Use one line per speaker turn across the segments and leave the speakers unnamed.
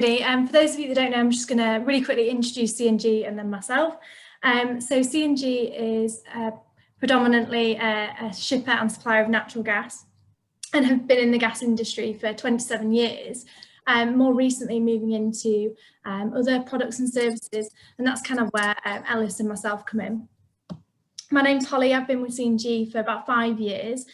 For those of you that don't know, I'm just going to really quickly introduce CNG and then myself. So CNG is predominantly a shipper and supplier of natural gas and have been in the gas industry for 27 years. More recently moving into other products and services, and that's kind of where Ellis and myself come in. My name's Holly. I've been with CNG for about 5 years,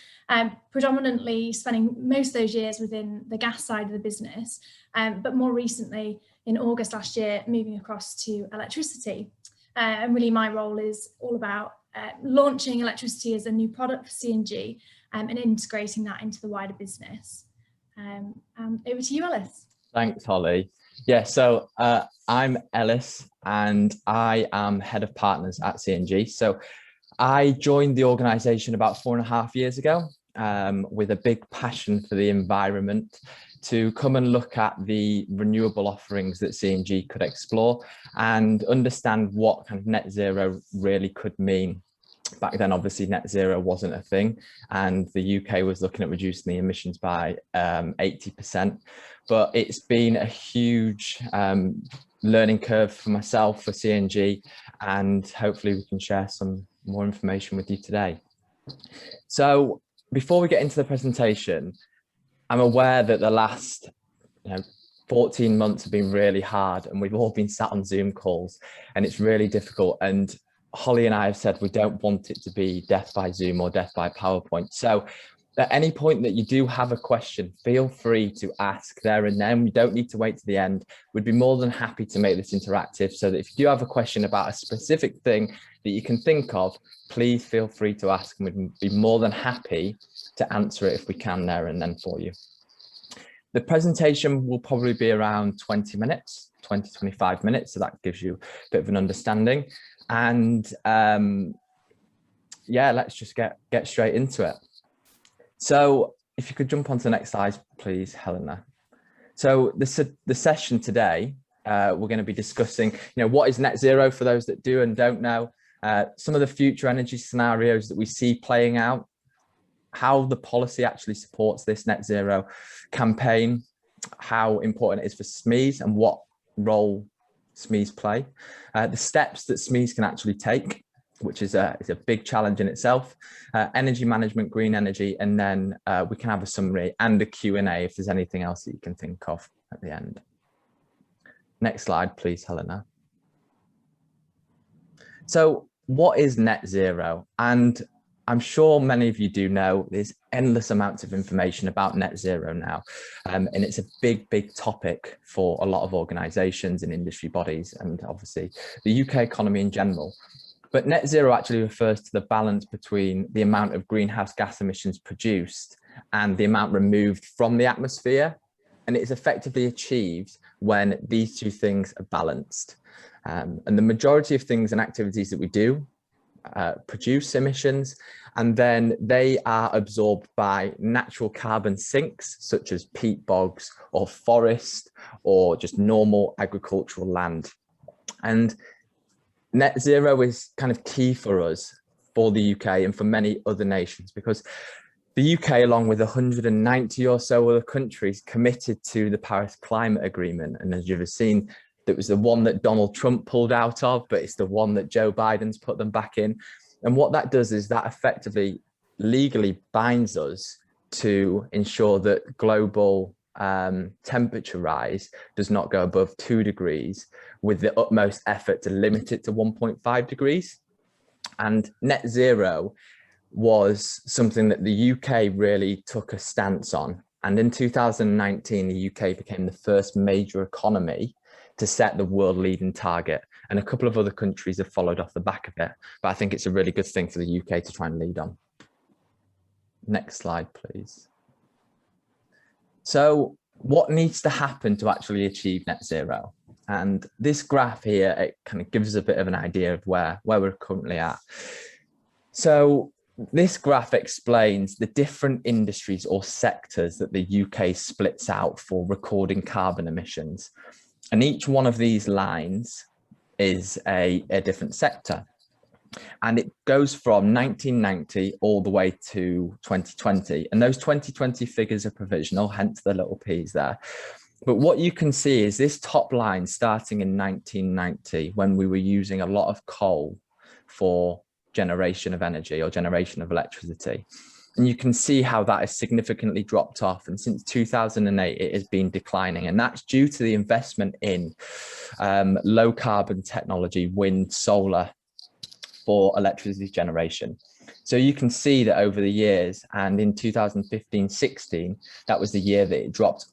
predominantly spending most of those years within the gas side of the business, but more recently in August last year moving across to electricity. And really my role is all about launching electricity as a new product for CNG and integrating that into the wider business. Over to you, Ellis.
Thanks, Holly. Yeah, so I'm Ellis and I am head of partners at CNG. So I joined the organisation about 4.5 years ago with a big passion for the environment, to come and look at the renewable offerings that CNG could explore and understand what kind of net zero really could mean. Back then, obviously, net zero wasn't a thing, and the UK was looking at reducing the emissions by 80%. But it's been a huge learning curve for myself, for CNG, and hopefully we can share some more information with you today. So before we get into the presentation, I'm aware that the last 14 months have been really hard, and we've all been sat on Zoom calls, and it's really difficult. And Holly and I have said we don't want it to be death by Zoom or death by PowerPoint. So at any point that you do have a question, feel free to ask there and then. We don't need to wait to the end. We'd be more than happy to make this interactive, so that if you do have a question about a specific thing that you can think of, please feel free to ask, and we'd be more than happy to answer it if we can there and then for you. The presentation will probably be around 20 minutes, 20 to 25 minutes. So that gives you a bit of an understanding. And yeah, let's just get straight into it. So if you could jump onto the next slide, please, Helena. So the session today, we're going to be discussing, what is net zero for those that do and don't know, some of the future energy scenarios that we see playing out, how the policy actually supports this net zero campaign, how important it is for SMEs and what role SMEs play, the steps that SMEs can actually take, which is a big challenge in itself, energy management, green energy, and then we can have a summary and a Q&A if there's anything else that you can think of at the end. Next slide, please, Helena. So what is net zero? And I'm sure many of you do know there's endless amounts of information about net zero now, and it's a big topic for a lot of organisations and industry bodies, and obviously the UK economy in general. But net zero actually refers to the balance between the amount of greenhouse gas emissions produced and the amount removed from the atmosphere, and it is effectively achieved when these two things are balanced. And the majority of things and activities that we do produce emissions, and then they are absorbed by natural carbon sinks such as peat bogs or forest or just normal agricultural land. And net zero is kind of key for us, for the UK and for many other nations, because the UK, along with 190 or so other countries, committed to the Paris Climate Agreement. And as you've seen, that was the one that Donald Trump pulled out of, but it's the one that Joe Biden's put them back in. And what that does is that effectively legally binds us to ensure that global temperature rise does not go above 2 degrees, with the utmost effort to limit it to 1.5 degrees. And net zero was something that the UK really took a stance on. And in 2019, the UK became the first major economy to set the world leading target, and a couple of other countries have followed off the back of it, but I think it's a really good thing for the UK to try and lead on. Next slide, please. So what needs to happen to actually achieve net zero? And this graph here, it kind of gives us a bit of an idea of where we're currently at. So this graph explains the different industries or sectors that the UK splits out for recording carbon emissions. And each one of these lines is a different sector. And it goes from 1990 all the way to 2020. And those 2020 figures are provisional, hence the little P's there. But what you can see is this top line starting in 1990, when we were using a lot of coal for generation of energy or generation of electricity. And you can see how that has significantly dropped off. And since 2008, it has been declining. And that's due to the investment in low carbon technology, wind, solar for electricity generation. So you can see that over the years, and in 2015-16, that was the year that it dropped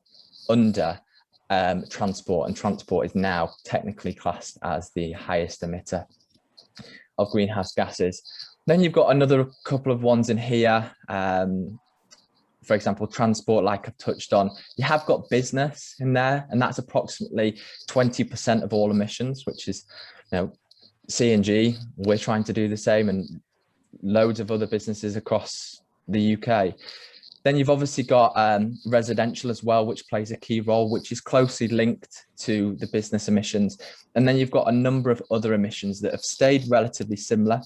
under transport, and transport is now technically classed as the highest emitter of greenhouse gases. Then you've got another couple of ones in here. For example, transport, like I've touched on. You have got business in there, and that's approximately 20% of all emissions, which is, you know, C&G, we're trying to do the same, and loads of other businesses across the UK. Then you've obviously got residential as well, which plays a key role, which is closely linked to the business emissions. And then you've got a number of other emissions that have stayed relatively similar,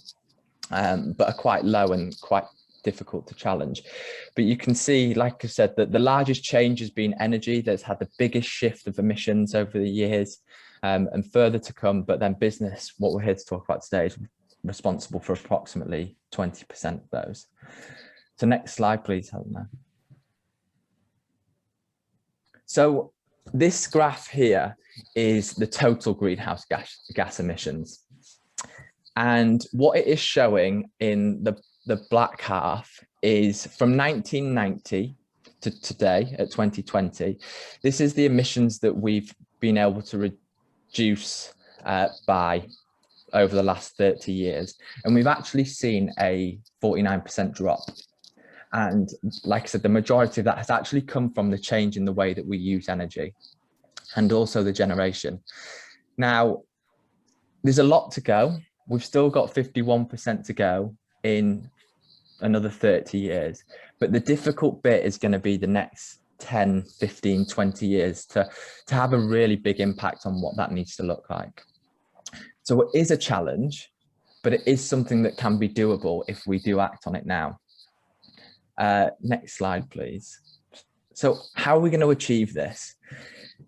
but are quite low and quite difficult to challenge. But you can see, like I said, that the largest change has been energy. That's had the biggest shift of emissions over the years, and further to come. But then business, what we're here to talk about today, is responsible for approximately 20% of those. So next slide, please, Helena. So this graph here is the total greenhouse gas emissions. And what it is showing in the black half is from 1990 to today at 2020, this is the emissions that we've been able to reduce by over the last 30 years. And we've actually seen a 49% drop. And like I said, the majority of that has actually come from the change in the way that we use energy and also the generation. Now, there's a lot to go. We've still got 51% to go in another 30 years. But the difficult bit is going to be the next 10, 15, 20 years to have a really big impact on what that needs to look like. So it is a challenge, but it is something that can be doable if we do act on it now. Next slide, please. So how are we going to achieve this?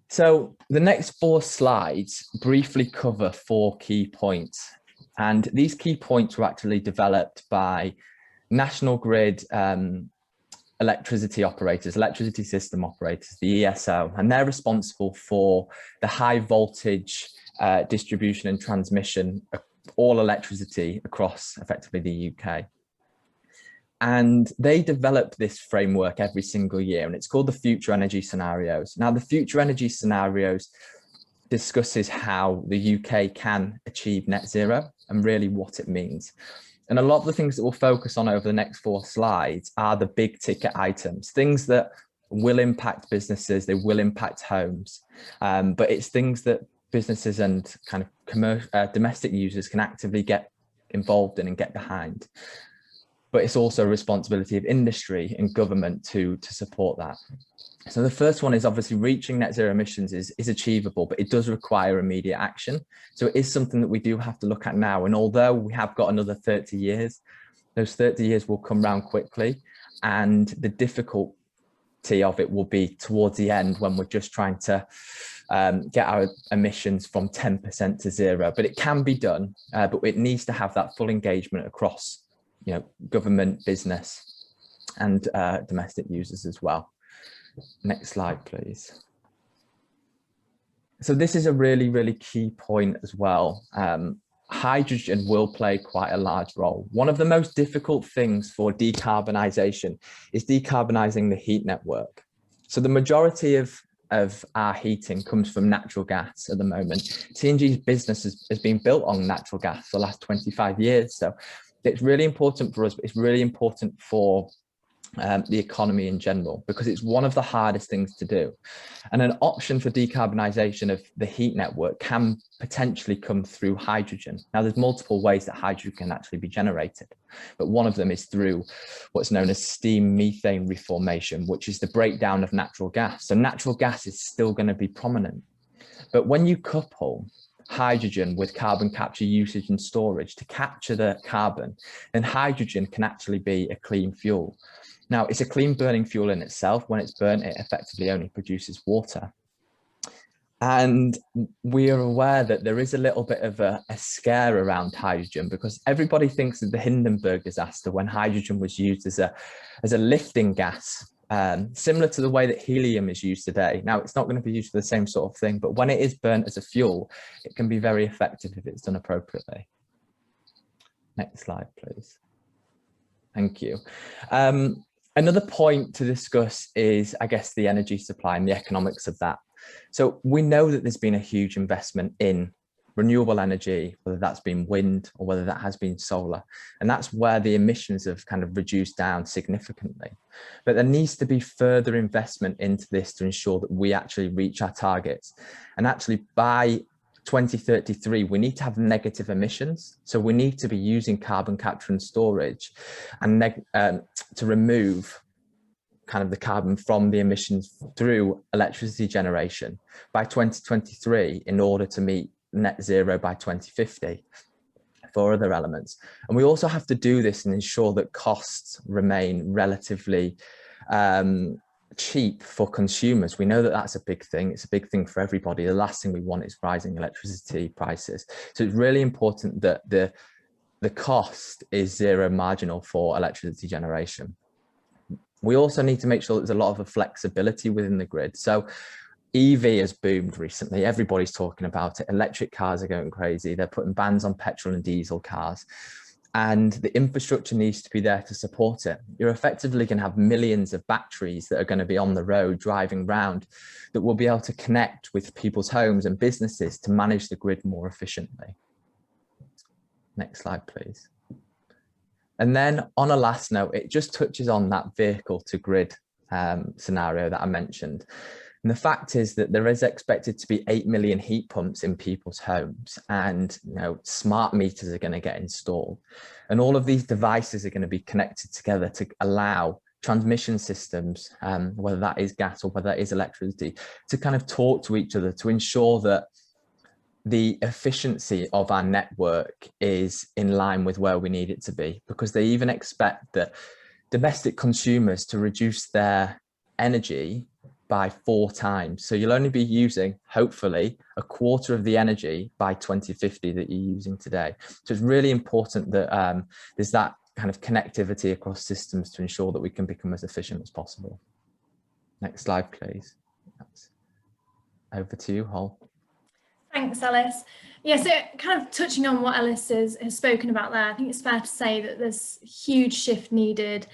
So the next 4 slides briefly cover 4 key points. And these key points were actually developed by National Grid electricity operators, electricity system operators, the ESO, and they're responsible for the high voltage distribution and transmission of all electricity across effectively the UK. And they develop this framework every single year, and it's called the Future Energy Scenarios. Now, the Future Energy Scenarios discusses how the UK can achieve net zero and really what it means. And a lot of the things that we'll focus on over the next 4 slides are the big ticket items, things that will impact businesses, they will impact homes, but it's things that businesses and kind of commercial, domestic users can actively get involved in and get behind. But it's also a responsibility of industry and government to support that. So the first one is obviously reaching net zero emissions is achievable, but it does require immediate action. So it is something that we do have to look at now. And although we have got another 30 years, those 30 years will come round quickly. And the difficulty of it will be towards the end when we're just trying to get our emissions from 10% to 0. But it can be done, but it needs to have that full engagement across, you know, government, business, and domestic users as well. Next slide, please. So this is a really, really key point as well. Hydrogen will play quite a large role. One of the most difficult things for decarbonisation is decarbonising the heat network. So the majority of our heating comes from natural gas at the moment. C&G's business has been built on natural gas for the last 25 years. So it's really important for us, but it's really important for the economy in general, because it's one of the hardest things to do. And an option for decarbonisation of the heat network can potentially come through hydrogen. Now, there's multiple ways that hydrogen can actually be generated, but one of them is through what's known as steam methane reformation, which is the breakdown of natural gas. So natural gas is still going to be prominent, but when you couple hydrogen with carbon capture, usage and storage to capture the carbon, then hydrogen can actually be a clean fuel. Now, it's a clean burning fuel in itself. When it's burnt, it effectively only produces water. And we are aware that there is a little bit of a scare around hydrogen, because everybody thinks of the Hindenburg disaster when hydrogen was used as a lifting gas, similar to the way that helium is used today. Now, it's not going to be used for the same sort of thing, but when it is burnt as a fuel, it can be very effective if it's done appropriately. Next slide, please. Thank you. Another point to discuss is, I guess, the energy supply and the economics of that. So we know that there's been a huge investment in renewable energy, whether that's been wind or whether that has been solar. And that's where the emissions have kind of reduced down significantly. But there needs to be further investment into this to ensure that we actually reach our targets. And actually by 2033, we need to have negative emissions. So we need to be using carbon capture and storage and to remove kind of the carbon from the emissions through electricity generation by 2023 in order to meet net zero by 2050 for other elements. And we also have to do this and ensure that costs remain relatively cheap for consumers. We know that that's a big thing. It's a big thing for everybody. The last thing we want is rising electricity prices. So it's really important that the cost is zero marginal for electricity generation. We also need to make sure that there's a lot of flexibility within the grid. So EV has boomed recently. Everybody's talking about it. Electric cars are going crazy. They're putting bans on petrol and diesel cars. And the infrastructure needs to be there to support it. You're effectively going to have millions of batteries that are going to be on the road driving around that will be able to connect with people's homes and businesses to manage the grid more efficiently. Next slide, please. And then on a last note, it just touches on that vehicle to grid scenario that I mentioned. And the fact is that there is expected to be 8 million heat pumps in people's homes, and smart meters are going to get installed. And all of these devices are going to be connected together to allow transmission systems, whether that is gas or whether that is electricity, to kind of talk to each other to ensure that the efficiency of our network is in line with where we need it to be, because they even expect that domestic consumers to reduce their energy by 4 times. So you'll only be using, hopefully, a quarter of the energy by 2050 that you're using today. So it's really important that there's that kind of connectivity across systems to ensure that we can become as efficient as possible. Next slide, please. That's over to you, Hol.
Thanks, Alice. Yeah, so kind of touching on what Alice has spoken about there, I think it's fair to say that there's a huge shift needed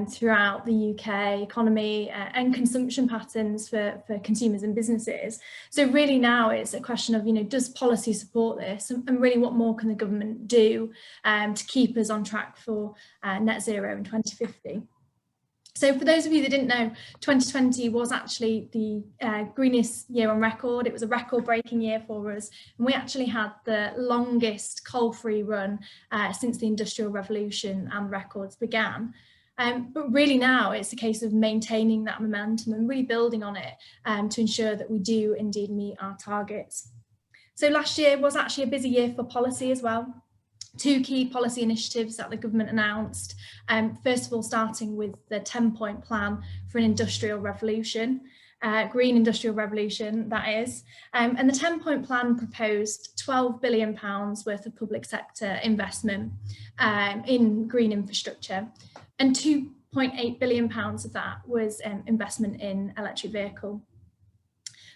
throughout the UK economy and consumption patterns for consumers and businesses. So really now it's a question of, does policy support this, and really what more can the government do to keep us on track for net zero in 2050? So for those of you that didn't know, 2020 was actually the greenest year on record. It was a record-breaking year for us, and we actually had the longest coal-free run since the Industrial Revolution and records began. But really now it's a case of maintaining that momentum and really building on it to ensure that we do indeed meet our targets. So last year was actually a busy year for policy as well. 2 key policy initiatives that the government announced. First of all, starting with the 10-point plan for an industrial revolution, green industrial revolution, that is. And the 10-point plan proposed £12 billion worth of public sector investment in green infrastructure, and £2.8 billion of that was investment in electric vehicle.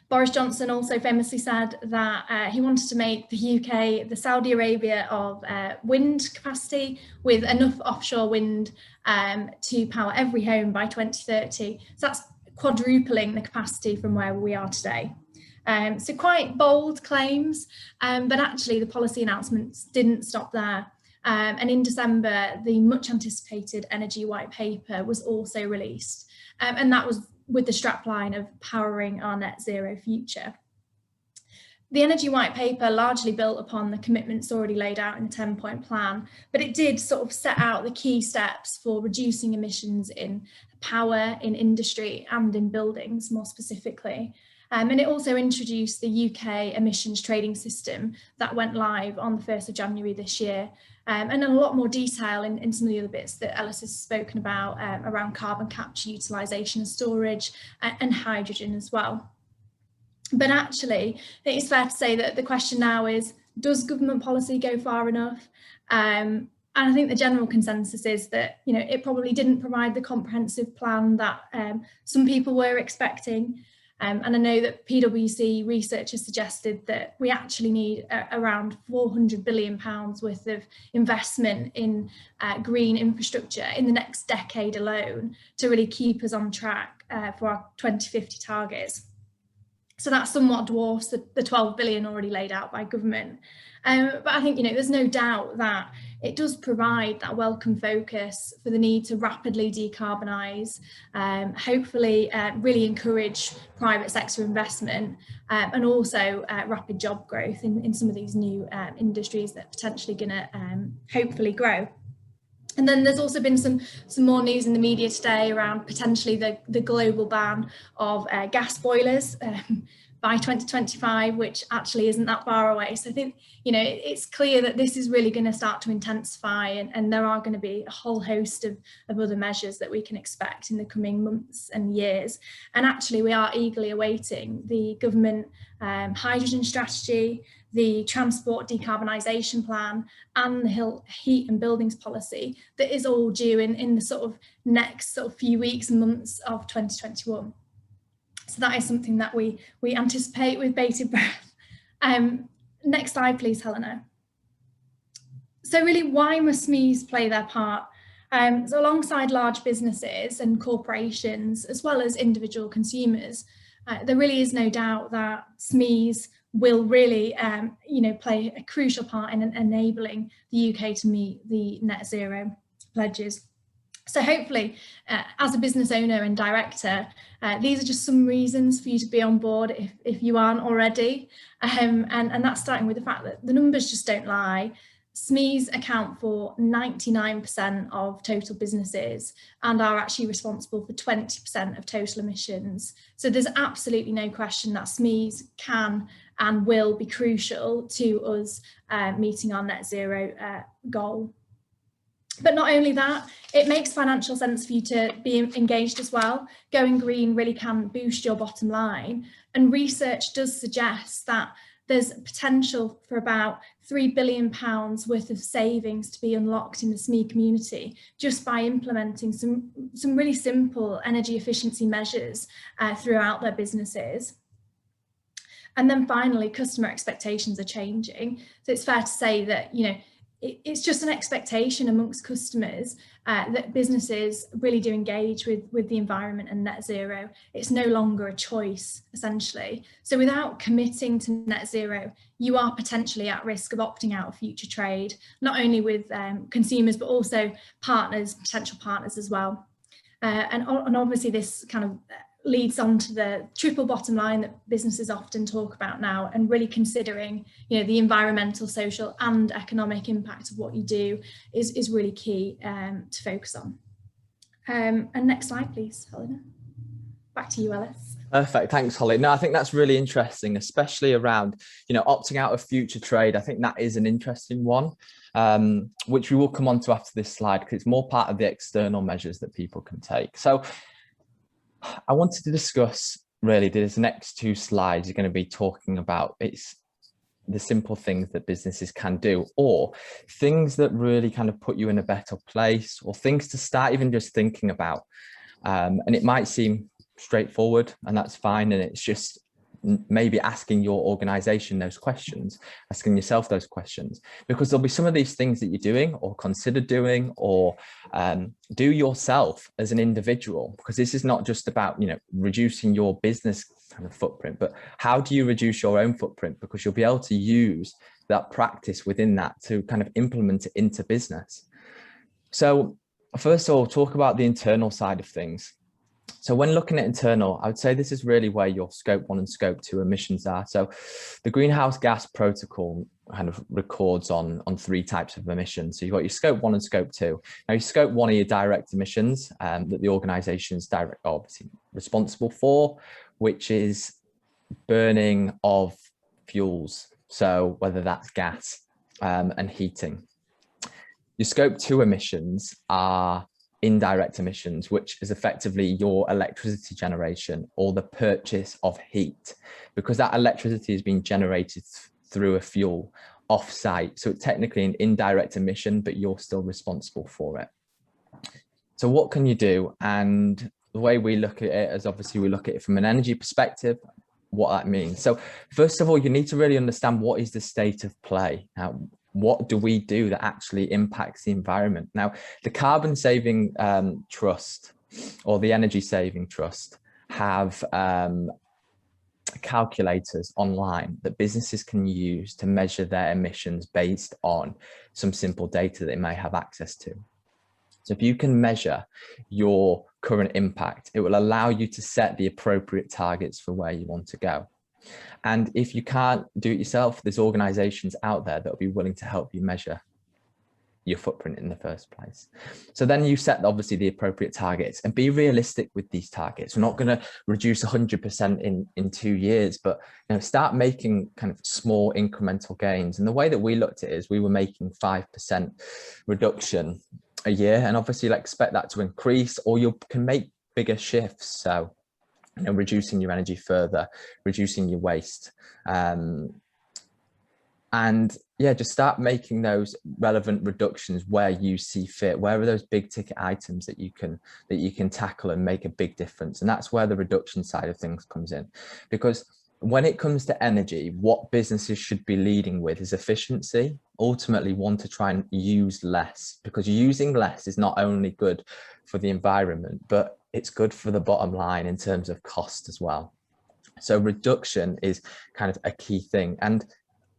Boris Johnson also famously said that he wanted to make the UK the Saudi Arabia of wind capacity, with enough offshore wind to power every home by 2030. So that's quadrupling the capacity from where we are today. So quite bold claims, but actually the policy announcements didn't stop there. And in December, the much anticipated Energy White Paper was also released. And that was with the strapline of powering our net zero future. The Energy White Paper largely built upon the commitments already laid out in the 10-point plan, but it did sort of set out the key steps for reducing emissions in power, in industry, and in buildings more specifically. And it also introduced the UK emissions trading system that went live on the 1st of January this year. And a lot more detail in some of the other bits that Alice has spoken about around carbon capture, utilisation and storage, and hydrogen as well. But actually, I think it's fair to say that the question now is, does government policy go far enough? And I think the general consensus is that, you know, it probably didn't provide the comprehensive plan that some people were expecting. And I know that PwC research has suggested that we actually need around £400 billion worth of investment in green infrastructure in the next decade alone to really keep us on track for our 2050 targets. So that somewhat dwarfs the 12 billion already laid out by government. But I think, you know, there's no doubt that it does provide that welcome focus for the need to rapidly decarbonise, hopefully really encourage private sector investment, and also rapid job growth in some of these new industries that are potentially going to hopefully grow. And then there's also been some more news in the media today around potentially the global ban of gas boilers by 2025, which actually isn't that far away. So I think, you know, it's clear that this is really going to start to intensify, and there are going to be a whole host of other measures that we can expect in the coming months and years. And actually, we are eagerly awaiting the government hydrogen strategy, the transport decarbonisation plan, and the heat and buildings policy that is all due in the sort of next sort of few weeks and months of 2021. So that is something that we anticipate with bated breath. Next slide, please, Helena. So really, why must SMEs play their part? So alongside large businesses and corporations, as well as individual consumers, there really is no doubt that SMEs will really, you know, play a crucial part in enabling the UK to meet the net zero pledges. So hopefully, as a business owner and director, these are just some reasons for you to be on board if you aren't already. And that's starting with the fact that the numbers just don't lie. SMEs account for 99% of total businesses and are actually responsible for 20% of total emissions. So there's absolutely no question that SMEs can and will be crucial to us meeting our net zero goal. But not only that, it makes financial sense for you to be engaged as well. Going green really can boost your bottom line. And research does suggest that there's potential for about £3 billion worth of savings to be unlocked in the SME community just by implementing some really simple energy efficiency measures throughout their businesses. And then finally, customer expectations are changing. So it's fair to say that, you know, it's just an expectation amongst customers that businesses really do engage with the environment and net zero. It's no longer a choice, essentially. So without committing to net zero, you are potentially at risk of opting out of future trade, not only with consumers, but also partners, potential partners as well. And obviously this kind of leads on to the triple bottom line that businesses often talk about now, and really considering, you know, the environmental, social and economic impact of what you do is really key to focus on. And next slide, please, Helena. Back to you, Ellis.
Perfect, thanks, Holly. No, I think that's really interesting, especially around, you know, opting out of future trade. I think that is an interesting one, which we will come on to after this slide, because it's more part of the external measures that people can take. So I wanted to discuss really these next two slides are going to be talking about it's the simple things that businesses can do, or things that really kind of put you in a better place, or things to start even just thinking about. And it might seem straightforward, and that's fine. And it's just maybe asking your organization those questions, asking yourself those questions, because there'll be some of these things that you're doing or consider doing or do yourself as an individual, because this is not just about, you know, reducing your business kind of footprint, but how do you reduce your own footprint? Because you'll be able to use that practice within that to kind of implement it into business. So first of all, talk about the internal side of things. So when looking at internal, I would say this is really where your scope 1 and scope 2 emissions are. So the greenhouse gas protocol kind of records on 3 types of emissions. So you've got your scope 1 and scope 2. Now your scope 1 are your direct emissions that the organisation is obviously responsible for, which is burning of fuels. So whether that's gas and heating. Your scope 2 emissions are indirect emissions, which is effectively your electricity generation or the purchase of heat, because that electricity is being generated through a fuel off-site. So it's technically an indirect emission, but you're still responsible for it. So what can you do? And the way we look at it is obviously we look at it from an energy perspective, what that means. So first of all, you need to really understand what is the state of play. Now, what do we do that actually impacts the environment? Now, the Carbon Saving Trust or the Energy Saving Trust have calculators online that businesses can use to measure their emissions based on some simple data they may have access to. So if you can measure your current impact, it will allow you to set the appropriate targets for where you want to go. And if you can't do it yourself, there's organizations out there that will be willing to help you measure your footprint in the first place. So then you set obviously the appropriate targets and be realistic with these targets. We're not going to reduce 100% in 2 years, but start making kind of small incremental gains. And the way that we looked at it is we were making 5% reduction a year, and obviously expect that to increase, or you can make bigger shifts. So reducing your energy further, reducing your waste, and yeah, just start making those relevant reductions where you see fit. Where are those big ticket items that you can tackle and make a big difference? And that's where the reduction side of things comes in, because when it comes to energy, what businesses should be leading with is efficiency. Ultimately want to try and use less, because using less is not only good for the environment, but it's good for the bottom line in terms of cost as well. So reduction is kind of a key thing. And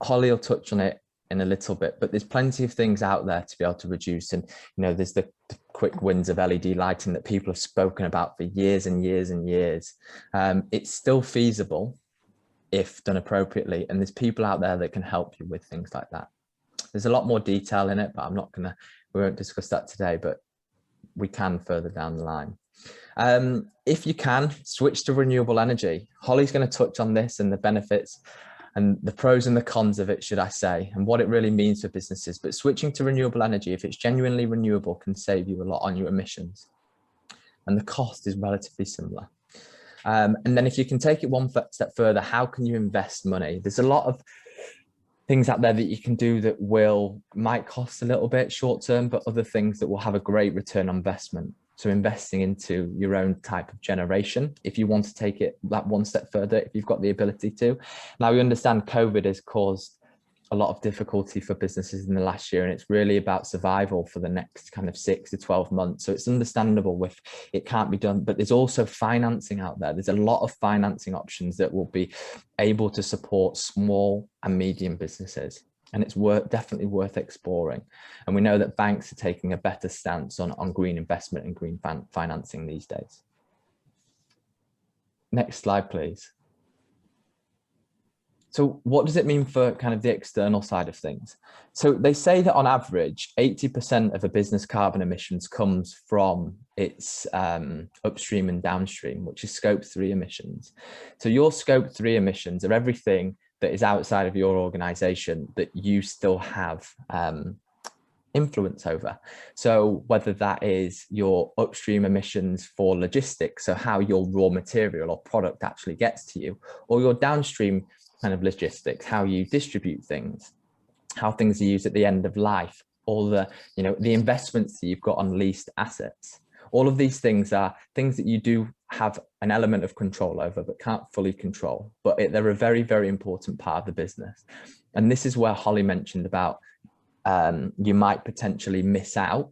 Holly will touch on it in a little bit, but there's plenty of things out there to be able to reduce. And there's the quick wins of LED lighting that people have spoken about for years and years and years. It's still feasible if done appropriately, and there's people out there that can help you with things like that. There's a lot more detail in it, but we won't discuss that today, but we can further down the line. If you can, switch to renewable energy. Holly's going to touch on this and the benefits and the pros and the cons of it, should I say, and what it really means for businesses. But switching to renewable energy, if it's genuinely renewable, can save you a lot on your emissions, and the cost is relatively similar. And then if you can take it one step further, how can you invest money? There's a lot of things out there that you can do that might cost a little bit short term, but other things that will have a great return on investment. So investing into your own type of generation, if you want to take it that one step further, if you've got the ability to. Now, we understand COVID has caused a lot of difficulty for businesses in the last year, and it's really about survival for the next kind of 6 to 12 months. So it's understandable if it can't be done, but there's also financing out there. There's a lot of financing options that will be able to support small and medium businesses, and it's definitely worth exploring. And we know that banks are taking a better stance on green investment and green financing these days. Next slide, please. So what does it mean for kind of the external side of things? So they say that on average, 80% of a business carbon emissions comes from its upstream and downstream, which is scope 3 emissions. So your scope 3 emissions are everything that is outside of your organization that you still have influence over. So whether that is your upstream emissions for logistics, so how your raw material or product actually gets to you, or your downstream kind of logistics, how you distribute things, how things are used at the end of life, all the investments that you've got on leased assets. All of these things are things that you do have an element of control over, but can't fully control. But they're a very, very important part of the business. And this is where Holly mentioned about you might potentially miss out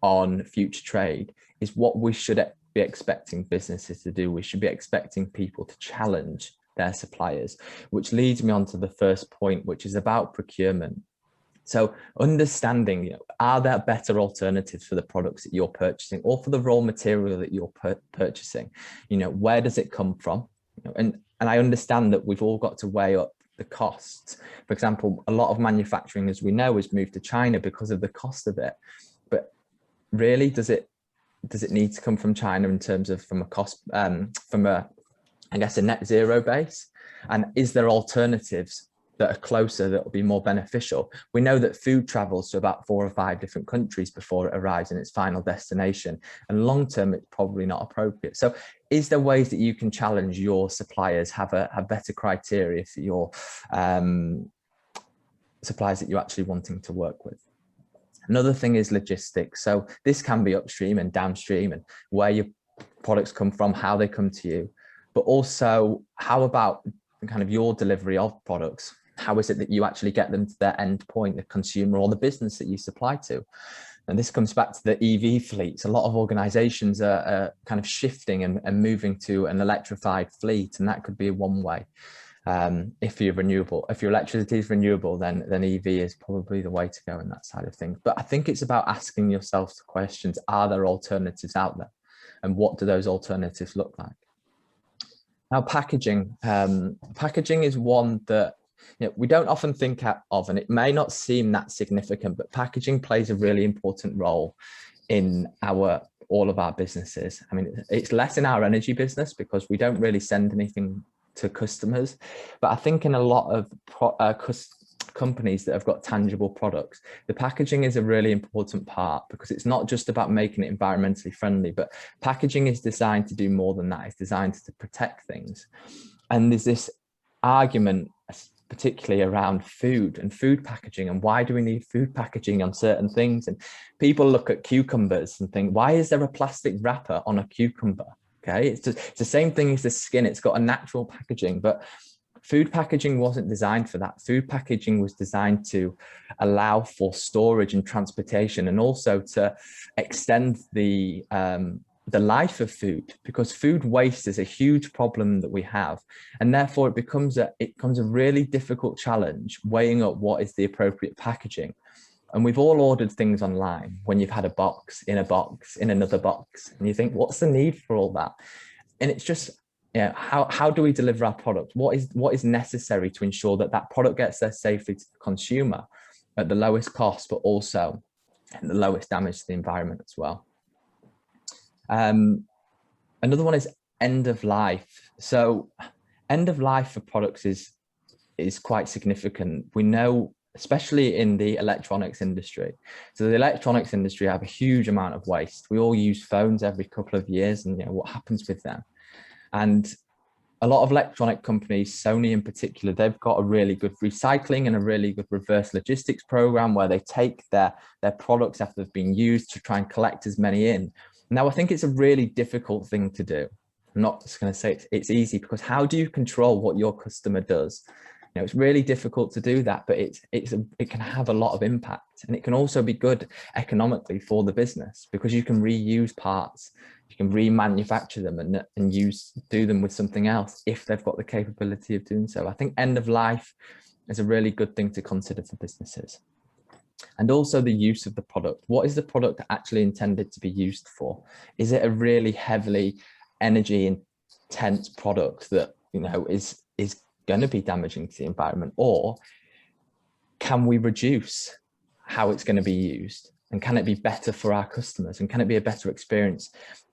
on future trade, is what we should be expecting businesses to do. We should be expecting people to challenge their suppliers, which leads me on to the first point, which is about procurement. So understanding, are there better alternatives for the products that you're purchasing or for the raw material that you're purchasing? Where does it come from? And I understand that we've all got to weigh up the costs. For example, a lot of manufacturing, as we know, has moved to China because of the cost of it. But really, does it need to come from China in terms of from a net zero base? And is there alternatives that are closer that will be more beneficial. We know that food travels to about 4 or 5 different countries before it arrives in its final destination, and long term it's probably not appropriate. So is there ways that you can challenge your suppliers, have better criteria for your suppliers that you're actually wanting to work with? Another thing is logistics. So this can be upstream and downstream, and where your products come from, how they come to you, but also how about kind of your delivery of products? How is it that you actually get them to their end point, the consumer or the business that you supply to? And this comes back to the EV fleets. A lot of organizations are kind of shifting and moving to an electrified fleet, and that could be one way. If you're renewable, if your electricity is renewable, then EV is probably the way to go in that side of things. But I think it's about asking yourself the questions: are there alternatives out there, and what do those alternatives look like? Now, packaging. Packaging is one that we don't often think of, and it may not seem that significant, but packaging plays a really important role in all of our businesses. I mean, it's less in our energy business because we don't really send anything to customers, but I think in a lot of companies that have got tangible products, the packaging is a really important part, because it's not just about making it environmentally friendly, but packaging is designed to do more than that. It's designed to protect things. And there's this argument, particularly around food and food packaging, and why do we need food packaging on certain things? And people look at cucumbers and think, why is there a plastic wrapper on a cucumber? Okay, it's the same thing as the skin. It's got a natural packaging, but food packaging wasn't designed for that. Food packaging was designed to allow for storage and transportation, and also to extend the life of food, because food waste is a huge problem that we have, and therefore it becomes a really difficult challenge weighing up what is the appropriate packaging. And we've all ordered things online when you've had a box in another box, and you think, what's the need for all that? And it's just, how do we deliver our product? What is necessary to ensure that that product gets there safely to the consumer at the lowest cost, but also at the lowest damage to the environment as well? Another one is end of life. So end of life for products is quite significant. We know, especially in the electronics industry. So the electronics industry have a huge amount of waste. We all use phones every couple of years, and what happens with them? And a lot of electronic companies, Sony in particular, they've got a really good recycling and a really good reverse logistics program where they take their products after they've been used to try and collect as many in. Now, I think it's a really difficult thing to do. I'm not just going to say it's easy, because how do you control what your customer does? It's really difficult to do that, but it can have a lot of impact, and it can also be good economically for the business, because you can reuse parts, you can remanufacture them and do them with something else if they've got the capability of doing so. I think end of life is a really good thing to consider for businesses. And also the use of the product. What is the product actually intended to be used for? Is it a really heavily energy intense product that is going to be damaging to the environment, or can we reduce how it's going to be used, and can it be better for our customers, and can it be a better experience?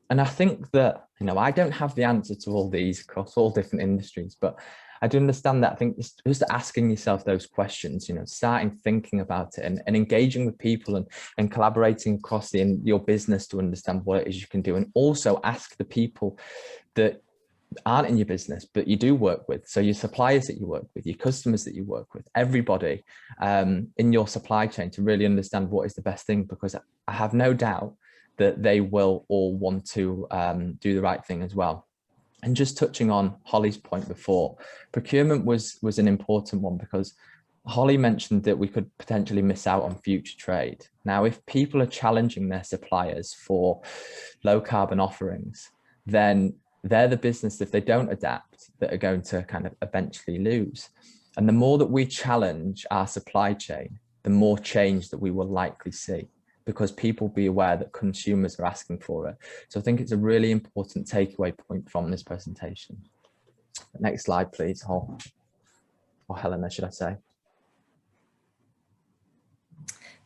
And I think that I don't have the answer to all these across all different industries, but I do understand that. I think it's just asking yourself those questions, starting thinking about it, and engaging with people and collaborating across your business to understand what it is you can do, and also ask the people that aren't in your business but you do work with, so your suppliers that you work with, your customers that you work with, everybody in your supply chain, to really understand what is the best thing, because I have no doubt that they will all want to do the right thing as well. And just touching on Holly's point before, procurement was an important one, because Holly mentioned that we could potentially miss out on future trade. Now, if people are challenging their suppliers for low carbon offerings, then they're the business, if they don't adapt, that are going to kind of eventually lose. And the more that we challenge our supply chain, the more change that we will likely see, because people be aware that consumers are asking for it. So I think it's a really important takeaway point from this presentation. Next slide, please, or Helena, should I say?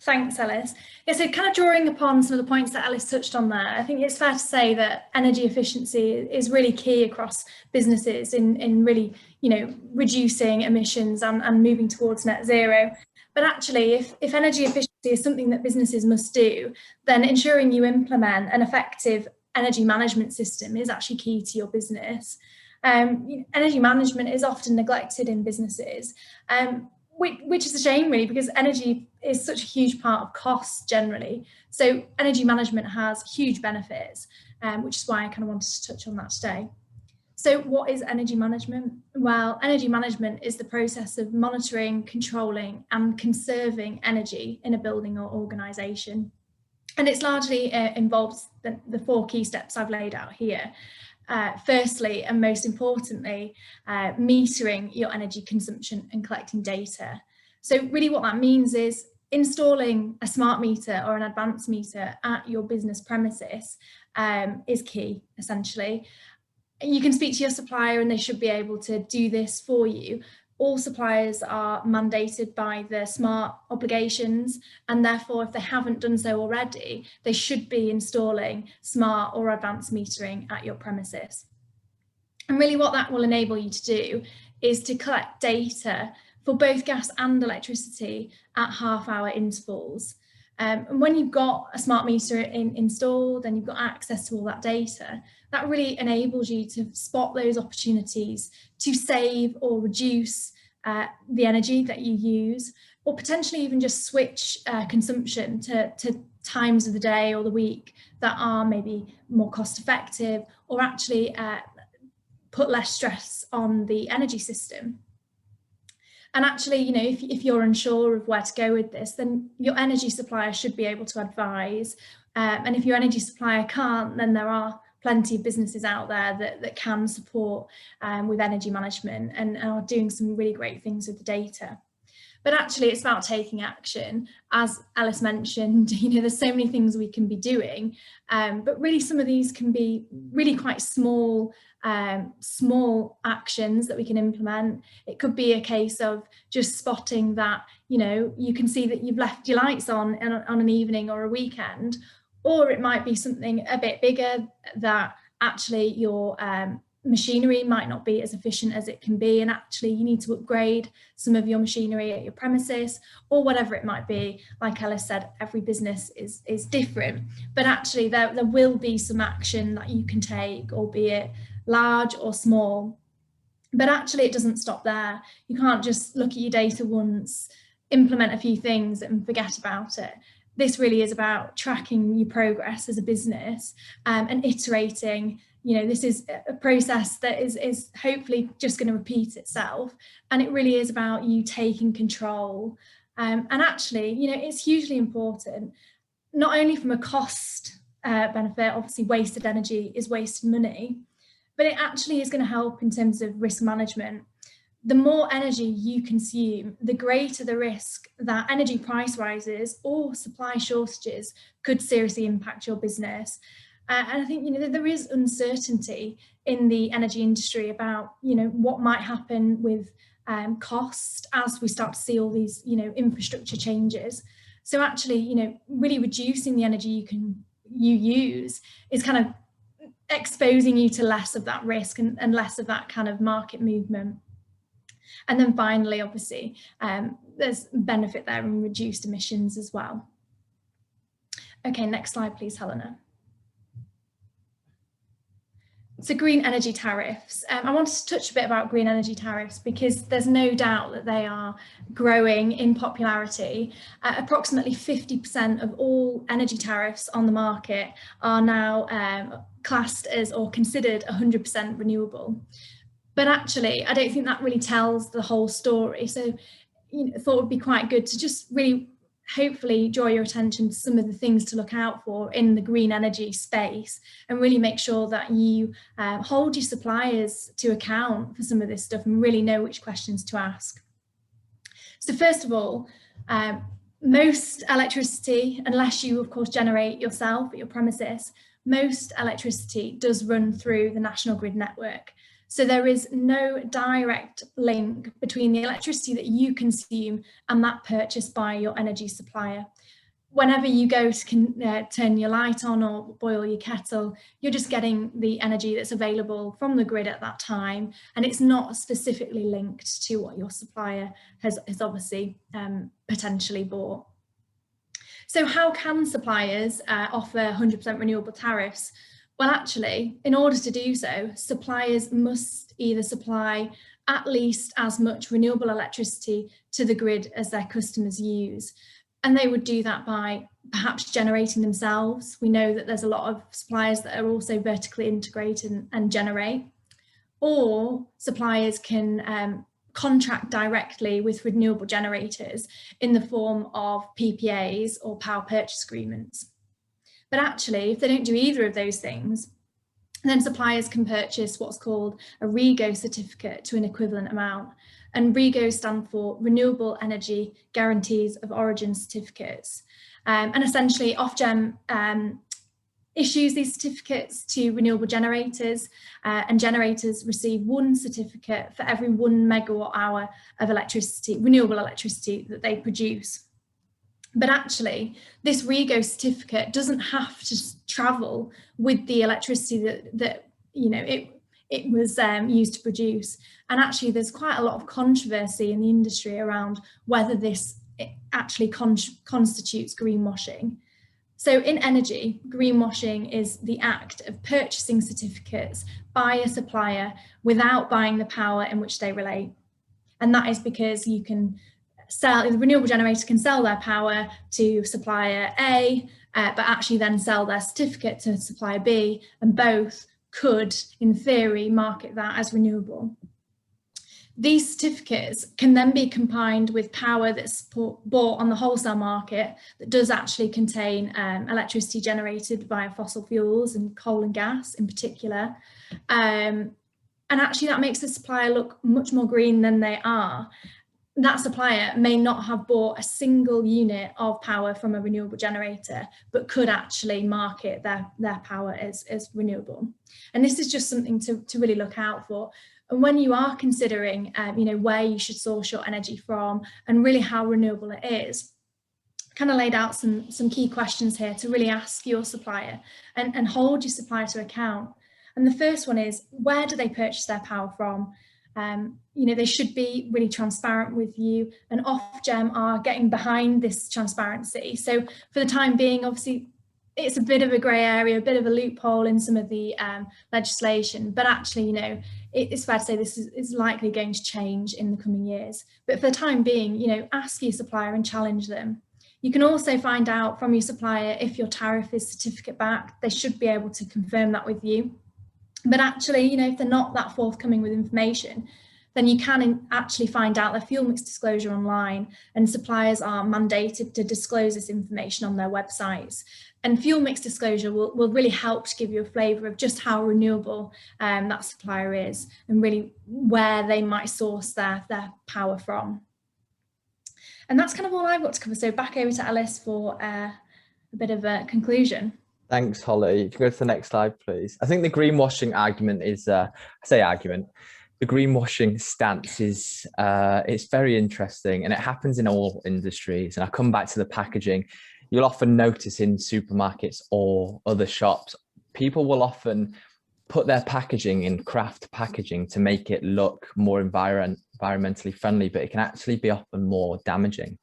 Thanks, Ellis. Yeah, so kind of drawing upon some of the points that Ellis touched on there, I think it's fair to say that energy efficiency is really key across businesses in really, reducing emissions and moving towards net zero. But actually, if energy efficiency is something that businesses must do, then ensuring you implement an effective energy management system is actually key to your business. Energy management is often neglected in businesses. Which is a shame, really, because energy is such a huge part of costs generally. So energy management has huge benefits, which is why I kind of wanted to touch on that today. So what is energy management? Well, energy management is the process of monitoring, controlling and conserving energy in a building or organisation. And it's largely involves the 4 key steps I've laid out here. Firstly, and most importantly, metering your energy consumption and collecting data. So really what that means is installing a smart meter or an advanced meter at your business premises is key, essentially. You can speak to your supplier and they should be able to do this for you. All suppliers are mandated by the smart obligations, and therefore if they haven't done so already, they should be installing smart or advanced metering at your premises. And really what that will enable you to do is to collect data for both gas and electricity at half-hour intervals. And when you've got a smart meter installed and you've got access to all that data, that really enables you to spot those opportunities to save or reduce the energy that you use, or potentially even just switch consumption to times of the day or the week that are maybe more cost effective, or actually put less stress on the energy system. And actually, if you're unsure of where to go with this, then your energy supplier should be able to advise. And if your energy supplier can't, then there are plenty of businesses out there that can support with energy management and are doing some really great things with the data. But actually, it's about taking action. As Alice mentioned, there's so many things we can be doing, but really some of these can be really quite small actions that we can implement. It could be a case of just spotting that, you can see that you've left your lights on an evening or a weekend, or it might be something a bit bigger that actually your machinery might not be as efficient as it can be, and actually you need to upgrade some of your machinery at your premises, or whatever it might be. Like Alice said, every business is different, but actually there will be some action that you can take, albeit large or small. But actually it doesn't stop there. You can't just look at your data once, implement a few things and forget about it. This really is about tracking your progress as a business and iterating. This is a process that is hopefully just going to repeat itself, and it really is about you taking control. And actually, it's hugely important, not only from a cost benefit. Obviously wasted energy is wasted money, but it actually is going to help in terms of risk management. The more energy you consume, the greater the risk that energy price rises or supply shortages could seriously impact your business. And I think there is uncertainty in the energy industry about what might happen with cost as we start to see all these infrastructure changes. So actually really reducing the energy you use is kind of exposing you to less of that risk and less of that kind of market movement. And then finally, obviously, there's benefit there in reduced emissions as well. Okay, next slide, please, Helena. So green energy tariffs. I wanted to touch a bit about green energy tariffs because there's no doubt that they are growing in popularity. Approximately 50% of all energy tariffs on the market are now classed as or considered 100% renewable. But actually, I don't think that really tells the whole story. So I thought it would be quite good to just really hopefully draw your attention to some of the things to look out for in the green energy space, and really make sure that you hold your suppliers to account for some of this stuff and really know which questions to ask. So first of all, most electricity, unless you of course generate yourself at your premises, most electricity does run through the national grid network. So there is no direct link between the electricity that you consume and that purchased by your energy supplier. Whenever you go to turn your light on or boil your kettle, you're just getting the energy that's available from the grid at that time, and it's not specifically linked to what your supplier has obviously potentially bought. So how can suppliers offer 100% renewable tariffs? Well, actually, in order to do so, suppliers must either supply at least as much renewable electricity to the grid as their customers use. And they would do that by perhaps generating themselves. We know that there's a lot of suppliers that are also vertically integrated and generate. Or suppliers can contract directly with renewable generators in the form of PPAs or power purchase agreements. But actually, if they don't do either of those things, then suppliers can purchase what's called a REGO certificate to an equivalent amount. And REGO stand for Renewable Energy Guarantees of Origin certificates. And essentially, Ofgem issues these certificates to renewable generators, and generators receive one certificate for every 1 megawatt hour of electricity, renewable electricity that they produce. But actually, this REGO certificate doesn't have to travel with the electricity that it was used to produce. And actually, there's quite a lot of controversy in the industry around whether this actually constitutes greenwashing. So in energy, greenwashing is the act of purchasing certificates by a supplier without buying the power in which they relate. And that is because you can the renewable generator can sell their power to supplier A, but actually then sell their certificate to supplier B, and both could, in theory, market that as renewable. These certificates can then be combined with power that's bought on the wholesale market that does actually contain electricity generated via fossil fuels and coal and gas in particular. And actually that makes the supplier look much more green than they are. That supplier may not have bought a single unit of power from a renewable generator, but could actually market their power as renewable. And this is just something to really look out for. And when you are considering, where you should source your energy from and really how renewable it is, kind of laid out some key questions here to really ask your supplier and hold your supplier to account. And the first one is, where do they purchase their power from? They should be really transparent with you, and Ofgem are getting behind this transparency. So for the time being, obviously, it's a bit of a grey area, a bit of a loophole in some of the legislation, but actually, it's fair to say this is likely going to change in the coming years. But for the time being, ask your supplier and challenge them. You can also find out from your supplier if your tariff is certificate backed. They should be able to confirm that with you. But actually, if they're not that forthcoming with information, then you can actually find out their fuel mix disclosure online, and suppliers are mandated to disclose this information on their websites. And fuel mix disclosure will really help to give you a flavour of just how renewable that supplier is and really where they might source their power from. And that's kind of all I've got to cover. So back over to Alice for a bit of a conclusion.
Thanks, Holly. You can go to the next slide, please. I think the greenwashing argument is, the greenwashing stance is, it's very interesting, and it happens in all industries. And I come back to the packaging. You'll often notice in supermarkets or other shops, people will often put their packaging in craft packaging to make it look more environmentally friendly, but it can actually be often more damaging.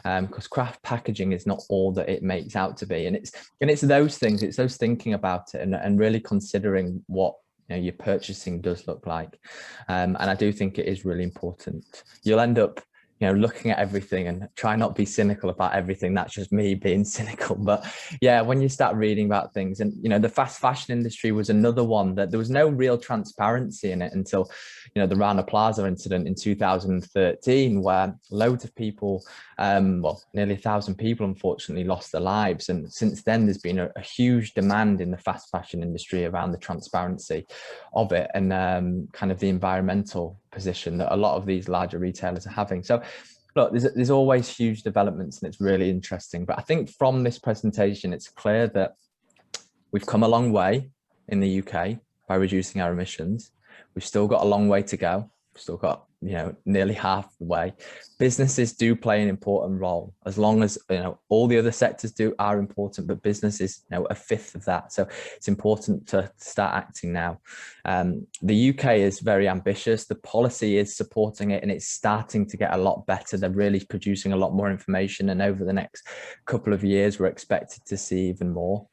Because craft packaging is not all that it makes out to be, and it's those things, it's those thinking about it and really considering what your purchasing does look like, and I do think it is really important. You'll end up looking at everything and try not be cynical about everything. That's just me being cynical, but yeah, when you start reading about things, and the fast fashion industry was another one that there was no real transparency in it until the Rana Plaza incident in 2013, where loads of people, nearly 1,000 people unfortunately lost their lives. And since then there's been a huge demand in the fast fashion industry around the transparency of it and kind of the environmental position that a lot of these larger retailers are having. So look, there's always huge developments, and it's really interesting. But I think from this presentation, it's clear that we've come a long way in the UK by reducing our emissions. We've still got a long way to go. We've still got, you know, nearly half the way. Businesses do play an important role, as long as, you know, all the other sectors are important, but business is, you know, a fifth of that. So it's important to start acting now. The UK is very ambitious. The policy is supporting it, and it's starting to get a lot better. They're really producing a lot more information, and over the next couple of years, we're expected to see even more.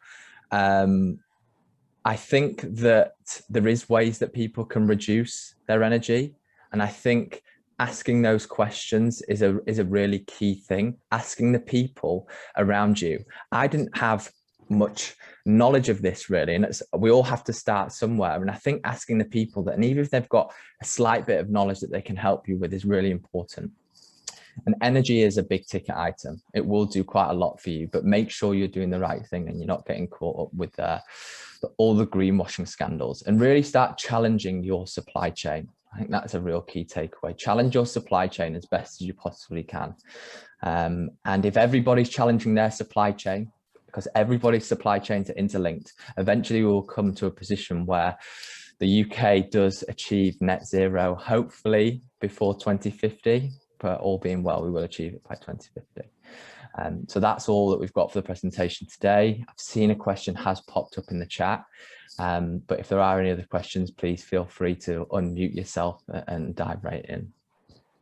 I think that there is ways that people can reduce their energy. And I think asking those questions is a really key thing. Asking the people around you. I didn't have much knowledge of this really, and we all have to start somewhere. And I think asking the people that, and even if they've got a slight bit of knowledge that they can help you with, is really important. And energy is a big ticket item. It will do quite a lot for you, but make sure you're doing the right thing and you're not getting caught up with all the greenwashing scandals, and really start challenging your supply chain. I think that's a real key takeaway. Challenge your supply chain as best as you possibly can. And if everybody's challenging their supply chain, because everybody's supply chains are interlinked, eventually we'll come to a position where the UK does achieve net zero, hopefully before 2050, but all being well, we will achieve it by 2050. So that's all that we've got for the presentation today. I've seen a question has popped up in the chat, but if there are any other questions, please feel free to unmute yourself and dive right in.